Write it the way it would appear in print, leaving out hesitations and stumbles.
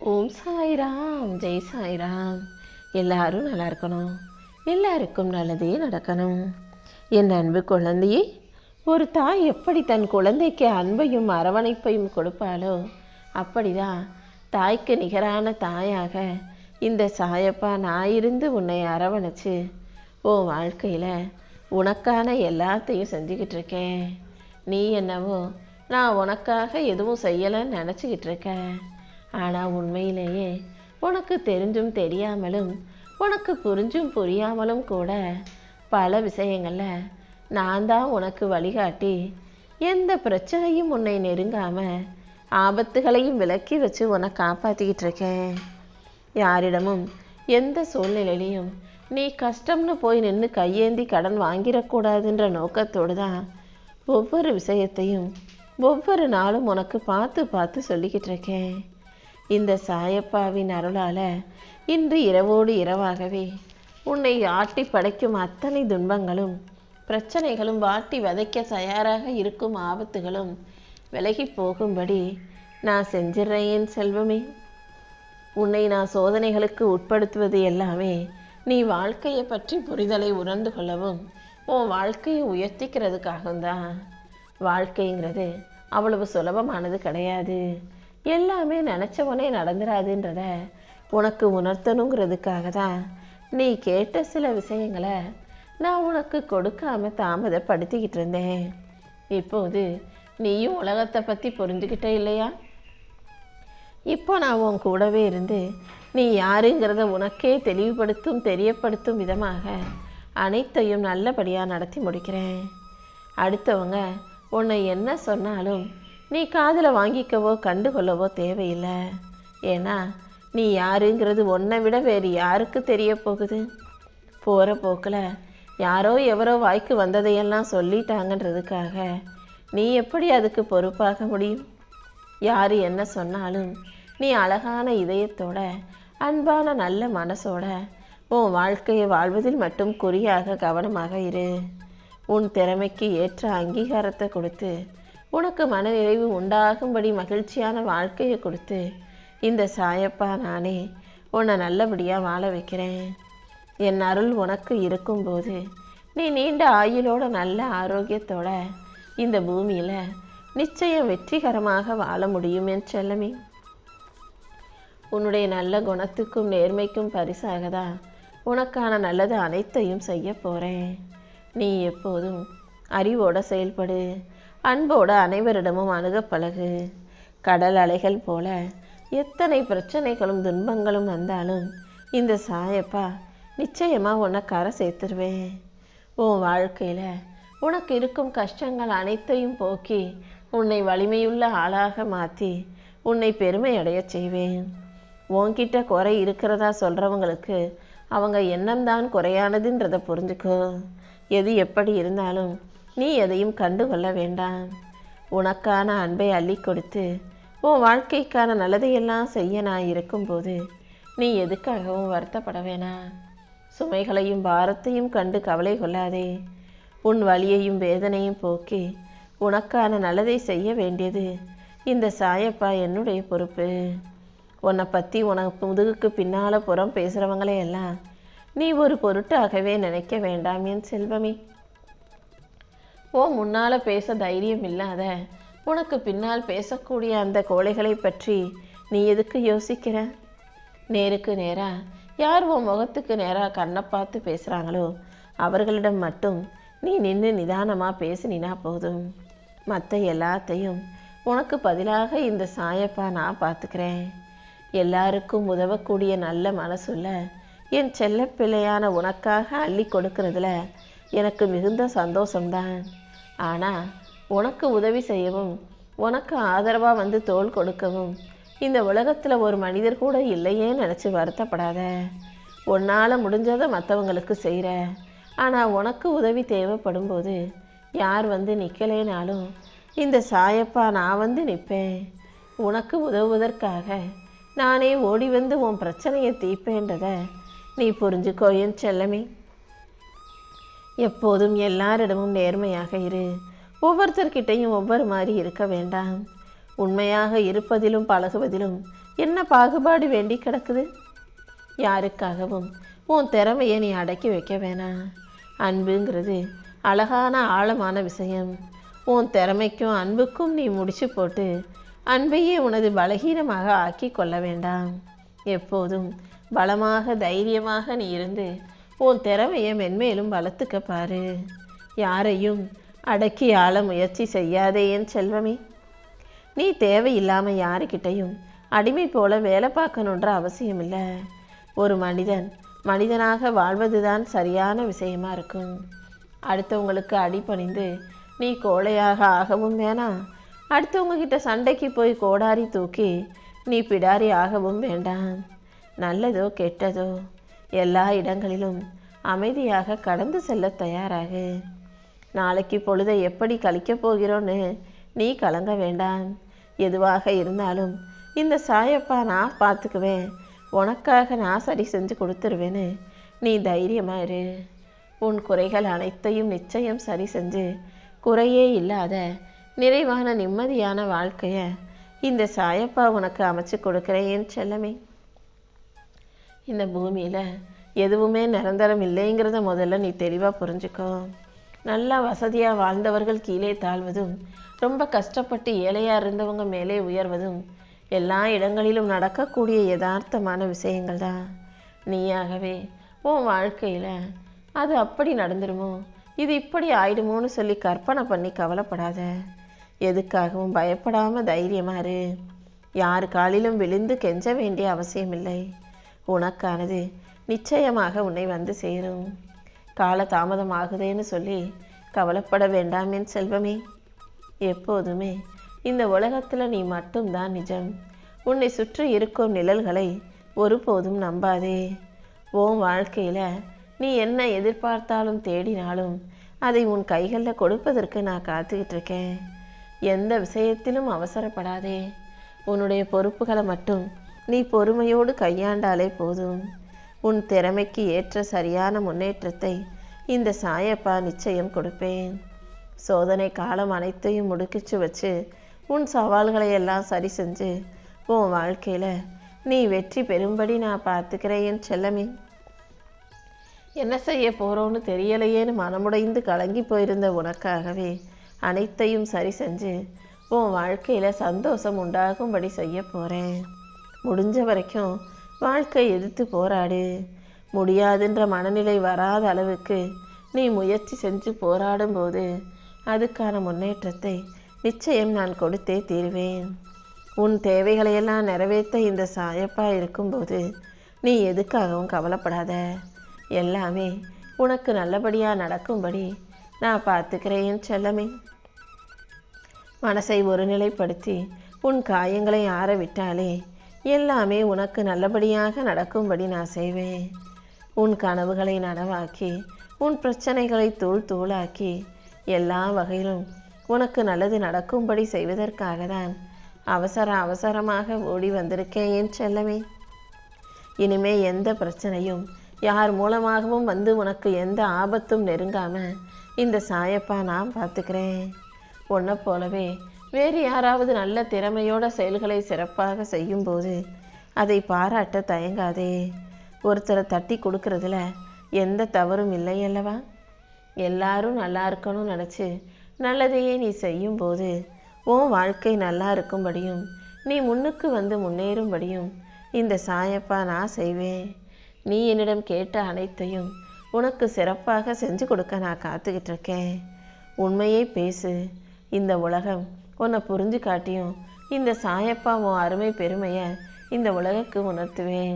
ஓம் சாய்ராம், ஜெய் சாய்ராம். எல்லாரும் நல்லா இருக்கணும், எல்லாருக்கும் நல்லதே நடக்கணும். என் அன்பு குழந்தையே, ஒரு தாய் எப்படி தன் குழந்தைக்கு அன்பையும் அரவணைப்பையும் கொடுப்பாளோ அப்படிதான் தாய்க்கு நிகரான தாயாக இந்த சாயப்பா நான் இருந்து உன்னை அரவணைச்சு உன் வாழ்க்கையில் உனக்கான எல்லாத்தையும் செஞ்சுக்கிட்டு இருக்கேன். நீ என்னவோ நான் உனக்காக எதுவும் செய்யலைன்னு நினச்சிக்கிட்டு இருக்க. ஆனால் உண்மையிலேயே உனக்கு தெரிஞ்சும் தெரியாமலும் உனக்கு புரிஞ்சும் புரியாமலும் கூட பல விஷயங்களில் நான் தான் உனக்கு வழிகாட்டி எந்த பிரச்சனையும் உன்னை நெருங்காமல் ஆபத்துகளையும் விலக்கி வச்சு உன்னை காப்பாற்றிக்கிட்டு இருக்கேன். யாரிடமும் எந்த சூழ்நிலையிலையும் நீ கஷ்டம்னு போய் நின்று கையேந்தி கடன் வாங்கிடக்கூடாதுன்ற நோக்கத்தோடு தான் ஒவ்வொரு விஷயத்தையும் ஒவ்வொரு நாளும் உனக்கு பார்த்து பார்த்து சொல்லிக்கிட்டு இருக்கேன். இந்த சாயப்பாவின் அருளால் இன்று இரவோடு இரவாகவே உன்னை ஆட்டி படைக்கும் அத்தனை துன்பங்களும் பிரச்சனைகளும் வாட்டி வதைக்க தயாராக இருக்கும் ஆபத்துகளும் விலகி போகும்படி நான் செஞ்சிடறேன் செல்வமே. உன்னை நான் சோதனைகளுக்கு உட்படுத்துவது எல்லாமே நீ வாழ்க்கையை பற்றி புரிதலை உணர்ந்து கொள்ளவும் உன் வாழ்க்கையை உயர்த்திக்கிறதுக்காகத்தான். வாழ்க்கைங்கிறது அவ்வளவு சுலபமானது கிடையாது. எல்லாமே நினச்சவனே நடந்துடாதுன்றத உனக்கு உணர்த்தணுங்கிறதுக்காக தான் நீ கேட்ட சில விஷயங்களை நான் உனக்கு கொடுக்காம தாமதப்படுத்திக்கிட்டு இருந்தேன். இப்போது நீயும் உலகத்தை பற்றி புரிஞ்சுக்கிட்டே இல்லையா? இப்போ நான் உன் கூடவே இருந்து நீ யாருங்கிறத உனக்கே தெளிவுபடுத்தும் தெரியப்படுத்தும் விதமாக அனைத்தையும் நல்லபடியாக நடத்தி முடிக்கிறேன். அடுத்தவங்க உன்னை என்ன சொன்னாலும் நீ காதில் வாங்கிக்கவோ கண்டுகொள்ளவோ தேவையில்லை. ஏன்னா நீ யாருங்கிறது உன்னை விட வேறு யாருக்கு தெரிய போகுது? போகிற போக்கில் யாரோ எவரோ வாய்க்கு வந்ததையெல்லாம் சொல்லிட்டாங்கன்றதுக்காக நீ எப்படி அதுக்கு பொறுப்பாக முடியும்? யார் என்ன சொன்னாலும் நீ அழகான இதயத்தோட அன்பான நல்ல மனசோட உன் வாழ்க்கையை வாழ்வதில் மட்டும் குறியாக கவனமாக இரு. உன் திறமைக்கு ஏற்ற அங்கீகாரத்தை கொடுத்து உனக்கு மனநிறைவு உண்டாகும்படி மகிழ்ச்சியான வாழ்க்கையை கொடுத்து இந்த சாயப்பா நானே உன்னை நல்லபடியாக வாழ வைக்கிறேன். என் அருள் உனக்கு இருக்கும்போது நீ நீண்ட ஆயுளோட நல்ல ஆரோக்கியத்தோட இந்த பூமியில் நிச்சயம் வெற்றிகரமாக வாழ முடியும் என் செல்லமே. உன்னுடைய நல்ல குணத்துக்கும் நேர்மைக்கும் பரிசாக தான் உனக்கான நல்லது அனைத்தையும் செய்ய போகிறேன். நீ எப்போதும் அறிவோட செயல்படு, அன்போட அனைவரிடமும் அணுக பழகு. கடல் அலைகள் போல எத்தனை பிரச்சனைகளும் துன்பங்களும் வந்தாலும் இந்த சாயப்பா நிச்சயமாக உன்னை கரை சேர்த்துருவேன். உன் வாழ்க்கையில் உனக்கு இருக்கும் கஷ்டங்கள் அனைத்தையும் போக்கி உன்னை வலிமையுள்ள ஆளாக மாற்றி உன்னை பெருமை அடைய செய்வேன். உன்கிட்ட குறை இருக்கிறதா சொல்கிறவங்களுக்கு அவங்க எண்ணம்தான் குறையானதுன்றதை புரிஞ்சுக்கோ. எது எப்படி இருந்தாலும் நீ எதையும் கண்டுகொள்ள வேண்டாம். உனக்கான அன்பை அள்ளி கொடுத்து உன் வாழ்க்கைக்கான நல்லதையெல்லாம் செய்ய நான் இருக்கும்போது நீ எதுக்காகவும் வருத்தப்பட வேணாம். சுமைகளையும் பாரத்தையும் கண்டு கவலை கொள்ளாதே. உன் வலியையும் வேதனையும் போக்கி உனக்கான நல்லதை செய்ய வேண்டியது இந்த சாயப்பா என்னுடைய பொறுப்பு. உன்னை பற்றி உனக்கு முதுகுக்கு பின்னால் புறம் பேசுகிறவங்களே எல்லாம் நீ ஒரு பொருட்டாகவே நினைக்க வேண்டாம் என் செல்வமே. முன்னால் பேச தைரியம் இல்லாத உனக்கு பின்னால் பேசக்கூடிய அந்த கோழைகளை பற்றி நீ எதுக்கு யோசிக்கிற? நேருக்கு நேராக யார் உன் முகத்துக்கு நேராக கண்ணை பார்த்து பேசுகிறாங்களோ அவர்களிடம் மட்டும் நீ நின்று நிதானமாக பேசினா போதும். மற்ற எல்லாத்தையும் உனக்கு பதிலாக இந்த சாயப்பா நான் பார்த்துக்கிறேன். எல்லாருக்கும் உதவக்கூடிய நல்ல மனசுள்ள என் செல்ல பிள்ளையான உனக்காக அள்ளி கொடுக்கறதுல எனக்கு மிகுந்த சந்தோஷம்தான். ஆனால் உனக்கு உதவி செய்யவும் உனக்கு ஆதரவாக வந்து தோள் கொடுக்கவும் இந்த உலகத்தில் ஒரு மனிதர் கூட இல்லையே நினச்சி வருத்தப்படாத. உன்னால் முடிஞ்சதை மற்றவங்களுக்கு செய்கிற. ஆனால் உனக்கு உதவி தேவைப்படும் போது யார் வந்து நிற்கலேனாலும் இந்த சாயப்பா நான் வந்து நிற்பேன். உனக்கு உதவுவதற்காக நானே ஓடி வந்து உன் பிரச்சனையை தீர்ப்பேன்றதை நீ புரிஞ்சுக்கோ என் செல்லமே. எப்போதும் எல்லாரிடமும் நேர்மையாக இரு. ஒவ்வொருத்தர்கிட்டையும் ஒவ்வொரு மாதிரி இருக்க வேண்டாம். உண்மையாக இருப்பதிலும் பழகுவதிலும் என்ன பாகுபாடு வேண்டி கிடக்குது? யாருக்காகவும் உன் திறமையை நீ அடக்கி வைக்க வேணாம். அன்புங்கிறது அழகான ஆழமான விஷயம். உன் திறமைக்கும் அன்புக்கும் நீ முடிச்சு போட்டு அன்பையே உனது பலகீனமாக ஆக்கி கொள்ள வேண்டாம். எப்போதும் பலமாக தைரியமாக நீ இருந்து உன் திறமையை மென்மேலும் வளர்த்துக்க பாரு. யாரையும் அடக்கி ஆள முயற்சி செய்யாதே என் செல்வமே. நீ தேவையில்லாமல் யாருக்கிட்டையும் அடிமை போல வேலை பார்க்கணுன்ற அவசியம் இல்லை. ஒரு மனிதன் மனிதனாக வாழ்வதுதான் சரியான விஷயமா இருக்கும். அடுத்தவங்களுக்கு அடிபணிந்து நீ கோழையாக ஆகவும் வேணாம். அடுத்தவங்க கிட்ட சண்டைக்கு போய் கோடாரி தூக்கி நீ பிடாரி ஆகவும் வேண்டாம். நல்லதோ கெட்டதோ எல்லா இடங்களிலும் அமைதியாக கடந்து செல்ல தயாராகு. நாளைக்கு பொழுதை எப்படி கழிக்கப் போகிறோன்னு நீ கலங்க வேண்டாம். எதுவாக இருந்தாலும் இந்த சாயப்பா நான் பார்த்துக்குவேன், உனக்காக நான் சரி செஞ்சு கொடுத்துருவேன்னு நீ தைரியமாக இரு. உன் குறைகள் அனைத்தையும் நிச்சயம் சரி செஞ்சு குறையே இல்லாத நிறைவான நிம்மதியான வாழ்க்கையை இந்த சாயப்பா உனக்கு அமைச்சு கொடுக்குறேன் என் செல்லமே. இந்த பூமியில் எதுவுமே நிரந்தரம் இல்லைங்கிறத முதல்ல நீ தெளிவாக புரிஞ்சுக்கோ. நல்லா வசதியாக வாழ்ந்தவர்கள் கீழே தாழ்வதும், ரொம்ப கஷ்டப்பட்டு ஏழையாக இருந்தவங்க மேலே உயர்வதும் எல்லா இடங்களிலும் நடக்கக்கூடிய யதார்த்தமான விஷயங்கள் தான். நீயாகவே உன் வாழ்க்கையில் அது அப்படி நடந்துருமோ, இது இப்படி ஆயிடுமோன்னு சொல்லி கற்பனை பண்ணி கவலைப்படாத. எதுக்காகவும் பயப்படாமல் தைரியமாக இரு. யார் காலிலும் விழுந்து கெஞ்ச வேண்டிய அவசியமில்லை. உனக்கானது நிச்சயமாக உன்னை வந்து சேரும். கால தாமதமாகுதேன்னு சொல்லி கவலைப்பட வேண்டாம் என் செல்வமே. எப்போதுமே இந்த உலகத்தில் நீ மட்டும்தான் நிஜம். உன்னை சுற்றி இருக்கும் நிழல்களை ஒருபோதும் நம்பாதே. உன் வாழ்க்கையில் நீ என்ன எதிர்பார்த்தாலும் தேடினாலும் அதை உன் கைகளில் கொடுப்பதற்கு நான் காத்துக்கிட்டு இருக்கேன். எந்த விஷயத்திலும் அவசரப்படாதே. உன்னுடைய பொறுப்புகளை மட்டும் நீ பொறுமையோடு கையாண்டாலே போதும். உன் திறமைக்கு ஏற்ற சரியான முன்னேற்றத்தை இந்த சாயப்பா நிச்சயம் கொடுப்பேன். சோதனை காலம் அனைத்தையும் முடுக்கிச்சு வச்சு உன் சவால்களை எல்லாம் சரி செஞ்சு உன் வாழ்க்கையில் நீ வெற்றி பெறும்படி நான் பார்த்துக்கிறேன் என் செல்லமே. என்ன செய்ய போகிறோன்னு தெரியலையேன்னு மனமுடைந்து கலங்கி போயிருந்த உனக்காகவே அனைத்தையும் சரி செஞ்சு உன் வாழ்க்கையில் சந்தோஷம் உண்டாகும்படி செய்ய போகிறேன். முடிஞ்ச வரைக்கும் வாழ்க்கை எதிர்த்து போராடு. முடியாதுன்ற மனநிலை வராத அளவுக்கு நீ முயற்சி செஞ்சு போராடும்போது அதுக்கான முன்னேற்றத்தை நிச்சயம் நான் கொடுத்தே தீருவேன். உன் தேவைகளையெல்லாம் நிறைவேற்ற இந்த சாயப்பா இருக்கும்போது நீ எதுக்காகவும் கவலைப்படாத. எல்லாமே உனக்கு நல்லபடியாக நடக்கும்படி நான் பார்த்துக்கிறேன் செல்லமே. மனசை ஒருநிலைப்படுத்தி உன் காயங்களை ஆற விட்டாலே எல்லாமே உனக்கு நல்லபடியாக நடக்கும்படி நான் செய்வேன். உன் கனவுகளை நனவாக்கி உன் பிரச்சனைகளை தூள் தூளாக்கி எல்லா வகையிலும் உனக்கு நல்லது நடக்கும்படி செய்வதற்காக தான் அவசரமாக ஓடி வந்திருக்கேன் என் செல்லமே. இனிமே எந்த பிரச்சனையும் யார் மூலமாகவும் வந்து உனக்கு எந்த ஆபத்தும் நெருங்காம இந்த சாயப்பா நான் பார்த்துக்கிறேன். உன்னை போலவே வேறு யாராவது நல்ல திறமையோட செயல்களை சிறப்பாக செய்யும்போது அதை பாராட்ட தயங்காதே. ஒருத்தரை தட்டி கொடுக்கறதுல எந்த தவறும் இல்லை அல்லவா? எல்லாரும் நல்லா இருக்கணும்னு நினச்சி நல்லதையே நீ செய்யும்போது உன் வாழ்க்கை நல்லா இருக்கும்படியும் நீ முன்னுக்கு வந்து முன்னேறும்படியும் இந்த சாயப்பா நான் செய்வேன். நீ என்னிடம் கேட்ட அனைத்தையும் உனக்கு சிறப்பாக செஞ்சு கொடுக்க நான் காத்துக்கிட்டு இருக்கேன். உண்மையை பேசு. இந்த உலகம் உன்னை புரிஞ்சு காட்டியும் இந்த சாயப்பா உன் அருமை பெருமையை இந்த உலகுக்கு உணர்த்துவேன்.